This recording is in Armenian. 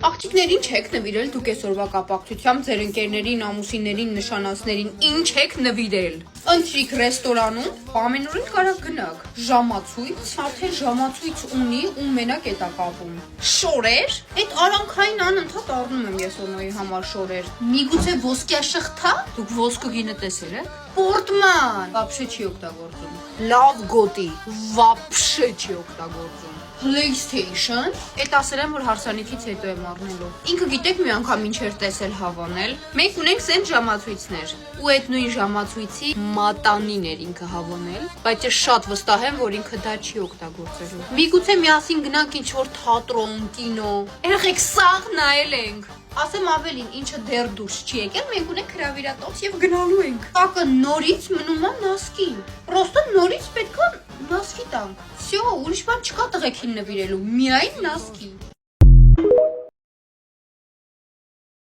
Աղջիկներին չեք նվիրել դուք այսօրվա կապակցությամբ ձեր ընկերներին, ամուսիններին, նշանածներին ինչ եք նվիրել։ Ընտրիկ ռեստորանում ամենուրին կարա գնաք։ Ժամացույց, արդեն ժամացույց ունի ու մենակ է տա կապում։ Շորեր, այդ արանքային անընդհատ առնում եմ ես Օնոյի համար շորեր։ Միգուցե ոսկյա շղթա, դուք ոսկու գինը տեսել եք։ Պորտման, вообще չի օգտագործում։ Լավ գոտի, вообще չի օգտագործում։ PlayStation, այդ ասել եմ, որ հարսանիքից հետո եմ առնելու։ Ինքը գիտեք մի անգամ ինչ էր տեսել հավանել։ Մենք ունենք սենց ժամացույցներ, ու այդ նույն ժամացույցի մատանին էր ինքը հավանել, բայց ես շատ վստահ եմ, որ ինքը դա չի օգտագործելու։ Միգուցե միասին գնանք ինչ-որ թատրոն, կինո։ Երեխեք, սաղ նայել ենք։ Ասեմ ավելին, ինչը դեռ դուրս չի եկել, մենք ունենք հրավիրատոց եւ գնալու ենք։ Տակը նորից մնում է նասկին։ Պրոստը նորից պետք է նասկի տանք։ Всё, ուրիշ բան չկա տղեկին նվիրելու, միայն նասկի։